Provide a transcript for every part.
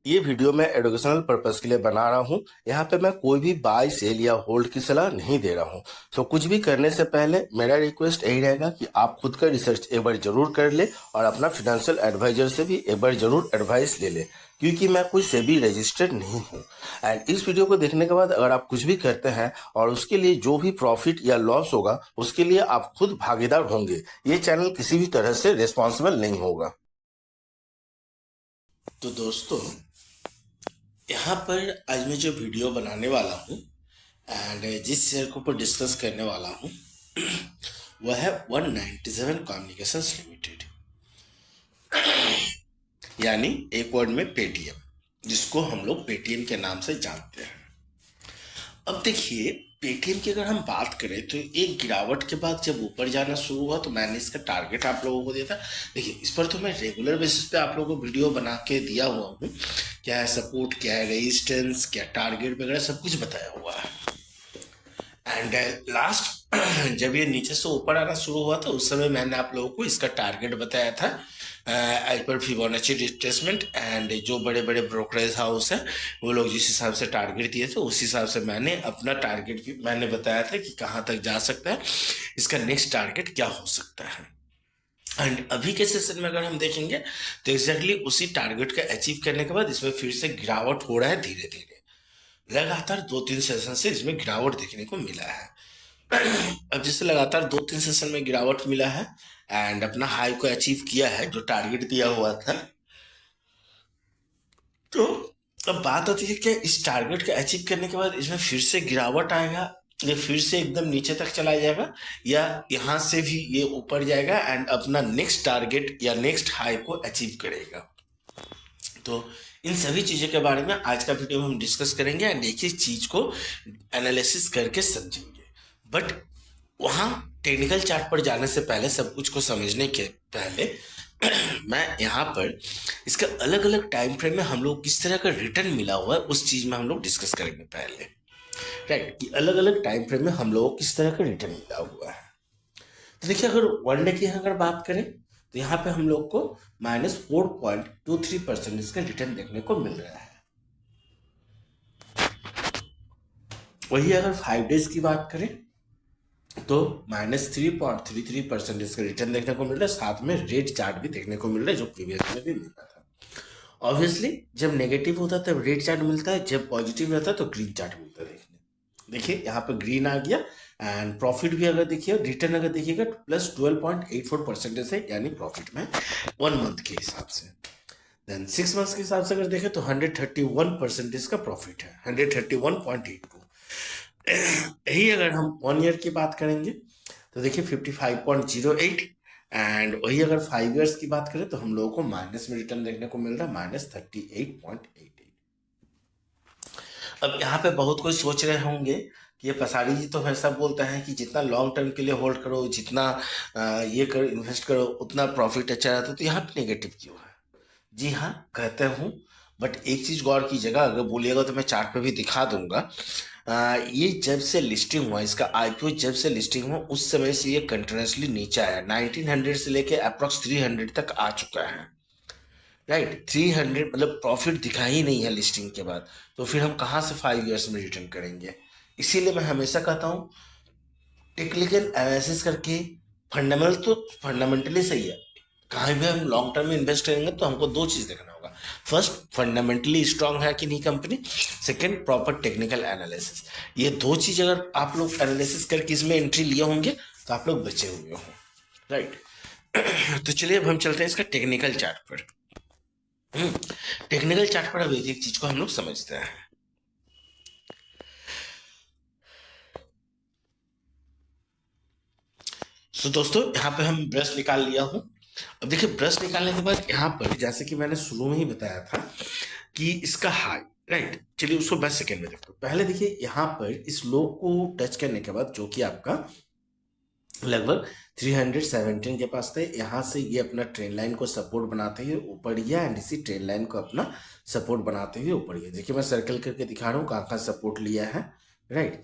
ये वीडियो मैं educational purpose के लिए बना रहा हूँ। यहाँ पे मैं कोई भी बाय सेल या होल्ड की सलाह नहीं दे रहा हूँ। तो कुछ भी करने से पहले मेरा रिक्वेस्ट यही रहेगा कि आप खुद का रिसर्च एक बार जरूर कर ले और अपना फाइनेंशियल एडवाइजर से भी एक बार जरूर एडवाइस ले ले, क्योंकि मैं कोई सेबी रजिस्टर्ड नहीं हूँ। एंड इस वीडियो को देखने के बाद अगर आप कुछ भी करते हैं और उसके लिए जो भी प्रॉफिट या लॉस होगा उसके लिए आप खुद भागीदार होंगे। ये चैनल किसी भी तरह से रिस्पॉन्सिबल नहीं होगा। तो दोस्तों, यहाँ पर आज मैं जो वीडियो बनाने वाला हूँ एंड जिस शेयर के ऊपर डिस्कस करने वाला हूँ वह है 197 कम्युनिकेशंस लिमिटेड, यानी एक वर्ड में पेटीएम, जिसको हम लोग पेटीएम के नाम से जानते हैं। अब देखिए, पेटीएम की अगर हम बात करें तो एक गिरावट के बाद जब ऊपर जाना शुरू हुआ तो मैंने इसका टारगेट आप लोगों को दिया था। देखिए, इस पर तो मैं रेगुलर बेसिस पे आप लोगों को वीडियो बना के दिया हुआ हूँ। क्या है सपोर्ट, क्या है रेजिस्टेंस, क्या टारगेट वगैरह सब कुछ बताया हुआ है। एंड लास्ट जब ये नीचे से ऊपर आना शुरू हुआ था उस समय मैंने आप लोगों को इसका टारगेट बताया था as per Fibonacci retracement. And जो बड़े बड़े ब्रोकरेज हाउस है वो लोग जिस हिसाब से टारगेट दिए थे उस हिसाब से मैंने अपना टारगेट भी मैंने बताया था कि कहाँ तक जा सकता है, इसका नेक्स्ट टारगेट क्या हो सकता है। एंड अभी के सेशन में अगर हम देखेंगे तो एग्जैक्टली उसी टारगेट का अचीव करने के बाद इसमें फिर से गिरावट हो रहा है धीरे धीरे। लगातार 2-3 सेशन से इसमें गिरावट देखने को मिला है। अब जैसे लगातार 2-3 सेशन में गिरावट मिला है एंड अपना हाई को अचीव किया है जो टारगेट दिया हुआ था, तो अब बात आती है कि इस टारगेट के अचीव करने के बाद इसमें फिर से गिरावट आएगा या फिर से एकदम नीचे तक चला जाएगा या यहाँ से भी ये ऊपर जाएगा एंड अपना नेक्स्ट टारगेट या नेक्स्ट हाई को अचीव करेगा। तो इन सभी चीज़ों के बारे में आज का वीडियो में हम डिस्कस करेंगे एंड एक एक चीज़ को एनालिसिस करके समझेंगे। बट वहाँ टेक्निकल चार्ट पर जाने से पहले, सब कुछ को समझने के पहले मैं यहाँ पर इसका अलग अलग टाइम फ्रेम में हम लोग किस तरह का रिटर्न मिला हुआ है उस चीज़ में हम लोग डिस्कस करेंगे पहले। राइट, कि अलग अलग टाइम फ्रेम में हम लोगों को किस तरह का रिटर्न मिला हुआ है। तो देखिए, अगर वन डे की अगर बात करें तो यहाँ पे हम लोग को -4.23% इसका रिटर्न देखने को मिल रहा है। वही अगर 5 डेज की बात करें तो -3.33% इसका रिटर्न देखने को मिल रहा है। साथ में रेड चार्ट भी देखने को मिल रहा है जो प्रीवियस में भी मिला था। ऑब्वियसली जब नेगेटिव होता है तब रेड चार्ट मिलता है, जब पॉजिटिव रहता है तो ग्रीन चार्ट मिलता है। देखिए यहाँ पे ग्रीन आ गया एंड प्रॉफिट भी अगर देखिए, रिटर्न अगर देखिएगा +12.84% है, यानी प्रॉफिट में 1 मंथ के हिसाब से। देन 6 मंथ्स के हिसाब से अगर देखें तो 131% इसका प्रॉफिट है, 131.82। यही अगर हम 1 ईयर की बात करेंगे तो देखिए 55.08। एंड वही अगर 5 ईयर्स की बात करें तो हम लोगों को माइनस में रिटर्न देखने को मिल रहा है, -38.88। अब यहाँ पे बहुत कोई सोच रहे होंगे कि ये पसारी जी तो हमेशा बोलता है कि जितना लॉन्ग टर्म के लिए होल्ड करो, जितना ये करो, इन्वेस्ट करो, उतना प्रॉफिट अच्छा रहता है, तो यहाँ पे नेगेटिव क्यों है? जी हाँ, कहते हूँ, बट एक चीज गौर कीजिएगा, अगर बोलिएगा तो मैं चार्ट पे भी दिखा दूंगा। ये जब से लिस्टिंग हुआ, इसका आईपीओ जब से लिस्टिंग हुआ उस समय से ये कंटिन्यूसली नीचे आया, 1900 से लेके अप्रोक्स 300 तक आ चुका है। राइट, 300 मतलब प्रॉफिट दिखा ही नहीं है लिस्टिंग के बाद, तो फिर हम कहाँ से 5 ईयर्स में रिटर्न करेंगे? इसीलिए मैं हमेशा कहता हूँ टेक्निकल एनालिसिस करके, फंडामेंटल तो फंडामेंटली सही है, कहीं भी हम लॉन्ग टर्म में इन्वेस्ट करेंगे तो हमको दो चीज देखना होगा। फर्स्ट, फंडामेंटली स्ट्रांग है कि नहीं company. Second, proper technical analysis. ये दो चीज अगर आप लोग एनालिसिस करके इसमें एंट्री लिए होंगे तो आप लोग बचे हुए हो। राइट तो चलिए अब हम चलते हैं इसका टेक्निकल चार्ट पर। टेक्निकल चार्ट पर अब एक चीज को हम लोग समझते हैं। तो दोस्तों, यहाँ पे हम ब्रश निकाल लिया हूँ। अब देखिए, ब्रश निकालने के बाद यहाँ पर जैसे कि मैंने शुरू में ही बताया था कि इसका हाई, राइट, चलिए उसको 10 सेकेंड में देखते हैं। पहले देखिए यहाँ पर इस लो को टच करने के बाद जो कि आपका लगभग 317 के पास थे, यहाँ से ये अपना ट्रेन लाइन को सपोर्ट बनाते हुए ऊपर गया एंड इसी ट्रेन लाइन को अपना सपोर्ट बनाते हुए ऊपर गया। देखिए मैं सर्कल करके दिखा रहा हूँ कहाँ कहाँ सपोर्ट लिया है। राइट,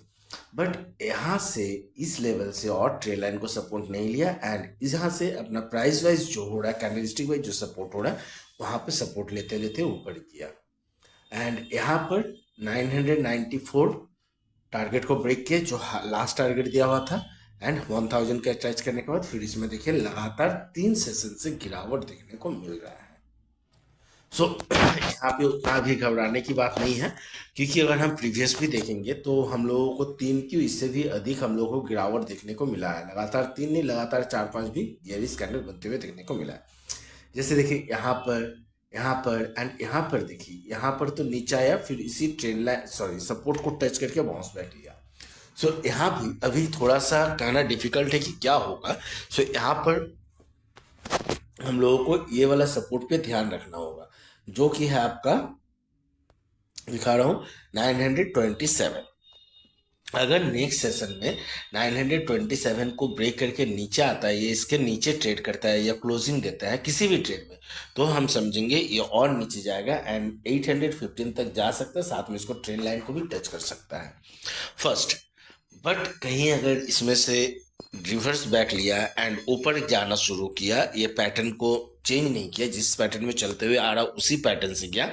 बट यहाँ से इस लेवल से और ट्रेन लाइन को सपोर्ट नहीं लिया एंड यहाँ से अपना प्राइस वाइज जो हो रहा है, कैंडलस्टिक वाइज जो सपोर्ट हो रहा है वहां पे सपोर्ट लेते लेते ऊपर किया। एंड यहाँ पर 994 टारगेट को ब्रेक किया जो लास्ट टारगेट दिया हुआ था, एंड 1000 का टच करने के बाद फिर इसमें देखिए लगातार 3 सेशन से गिरावट देखने को मिल रहा है। सो यहाँ पे उतना भी घबराने की बात नहीं है, क्योंकि अगर हम प्रीवियस भी देखेंगे तो हम लोगों को 3 क्यों इससे भी अधिक हम लोगों को गिरावट देखने को मिला है। लगातार 3 नहीं, लगातार 4-5 भी बेयरिश कैंडल बनते हुए देखने को मिला है। जैसे देखिए यहाँ पर एंड यहाँ पर देखिए, यहाँ पर तो नीचे आया, फिर इसी ट्रेंड लाइन सॉरी सपोर्ट को टच करके बाउंस बैक लिया। सो यहाँ भी अभी थोड़ा सा कहना डिफिकल्ट है कि क्या होगा। सो यहाँ पर हम लोगों को ये वाला सपोर्ट पे ध्यान रखना होगा, जो कि है आपका दिखा रहा हूँ 927। अगर नेक्स्ट सेशन में 927 को ब्रेक करके नीचे आता है, ये इसके नीचे ट्रेड करता है या क्लोजिंग देता है किसी भी ट्रेड में, तो हम समझेंगे ये और नीचे जाएगा एंड 815 तक जा सकता है, साथ में इसको ट्रेंड लाइन को भी टच कर सकता है फर्स्ट। बट कहीं अगर इसमें से रिवर्स बैक लिया एंड ऊपर जाना शुरू किया, ये पैटर्न को चेंज नहीं किया, जिस पैटर्न में चलते हुए आ रहा उसी पैटर्न से गया,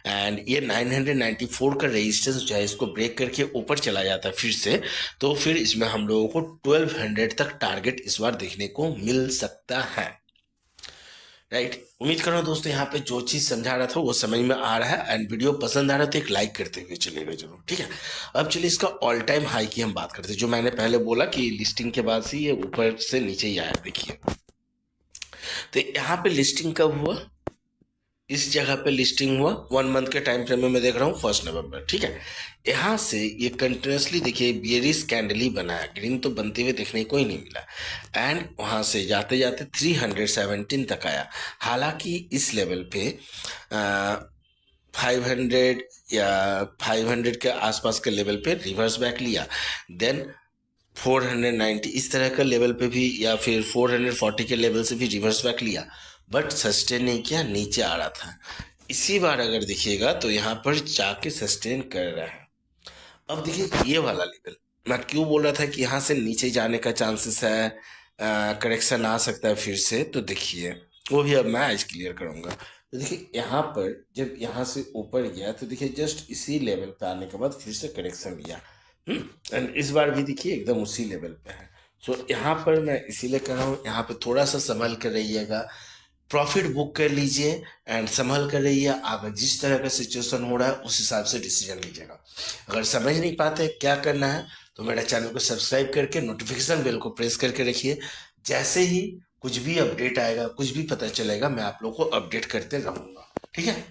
एंड ये 994 का रेजिस्टेंस जो है इसको ब्रेक करके ऊपर चला जाता है फिर से, तो फिर इसमें हम लोगों को 1200 तक टारगेट इस बार देखने को मिल सकता है। राइट, उम्मीद कर रहा हूँ दोस्तों यहाँ पे जो चीज़ समझा रहा था वो समझ में आ रहा है, एंड वीडियो पसंद आ रहा है तो एक लाइक करते हुए चलिएगा जरूर, ठीक है। अब चलिए इसका ऑल टाइम हाई की हम बात करते हैं, जो मैंने पहले बोला कि लिस्टिंग के बाद से ये ऊपर से नीचे ही आया। देखिए तो यहाँ पे लिस्टिंग कब हुआ, इस जगह पे लिस्टिंग हुआ 1 मंथ के टाइम फ्रेम में मैं देख रहा हूँ 1 नवंबर, ठीक है। यहाँ से ये कंटिन्यूसली देखिए बियरिश कैंडल ही बनाया, ग्रीन तो बनते हुए देखने को ही नहीं मिला, एंड वहाँ से जाते जाते 317 तक आया। हालांकि इस लेवल पे 500 या 500 के आसपास के लेवल पे रिवर्स बैक लिया, देन 490 इस तरह का लेवल पे भी, या फिर 440 के लेवल से भी रिवर्स बैक लिया, बट सस्टेन नहीं किया, नीचे आ रहा था। इसी बार अगर देखिएगा तो यहाँ पर जाके सस्टेन कर रहा है। अब देखिए ये वाला लेवल मैं क्यों बोल रहा था कि यहाँ से नीचे जाने का चांसेस है, करेक्शन आ सकता है फिर से, तो देखिए वो भी अब मैं आज क्लियर करूंगा। तो देखिए यहाँ पर जब यहाँ से ऊपर गया तो देखिए जस्ट इसी लेवल पे आने के बाद फिर से करेक्शन लिया, एंड इस बार भी देखिए एकदम उसी लेवल पे है। सो यहाँ पर मैं इसीलिए कह रहा हूँ यहाँ पे थोड़ा सा संभल कर रहिएगा, प्रॉफिट बुक कर लीजिए एंड संभल कर रहिए। आगे जिस तरह का सिचुएशन हो रहा है उस हिसाब से डिसीजन लीजिएगा। अगर समझ नहीं पाते क्या करना है तो मेरा चैनल को सब्सक्राइब करके नोटिफिकेशन बेल को प्रेस करके रखिए। जैसे ही कुछ भी अपडेट आएगा, कुछ भी पता चलेगा, मैं आप लोग को अपडेट करते रहूंगा, ठीक है।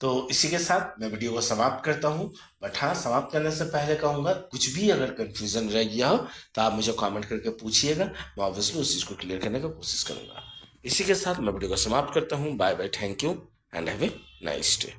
तो इसी के साथ मैं वीडियो को समाप्त करता हूं। बट हाँ, समाप्त करने से पहले कहूंगा कुछ भी अगर कंफ्यूजन रह गया हो तो आप मुझे कमेंट करके पूछिएगा, मैं ऑब्वियसली उस चीज को क्लियर करने की कोशिश करूंगा। इसी के साथ मैं वीडियो को समाप्त करता हूँ। Bye bye, thank you and have a nice day.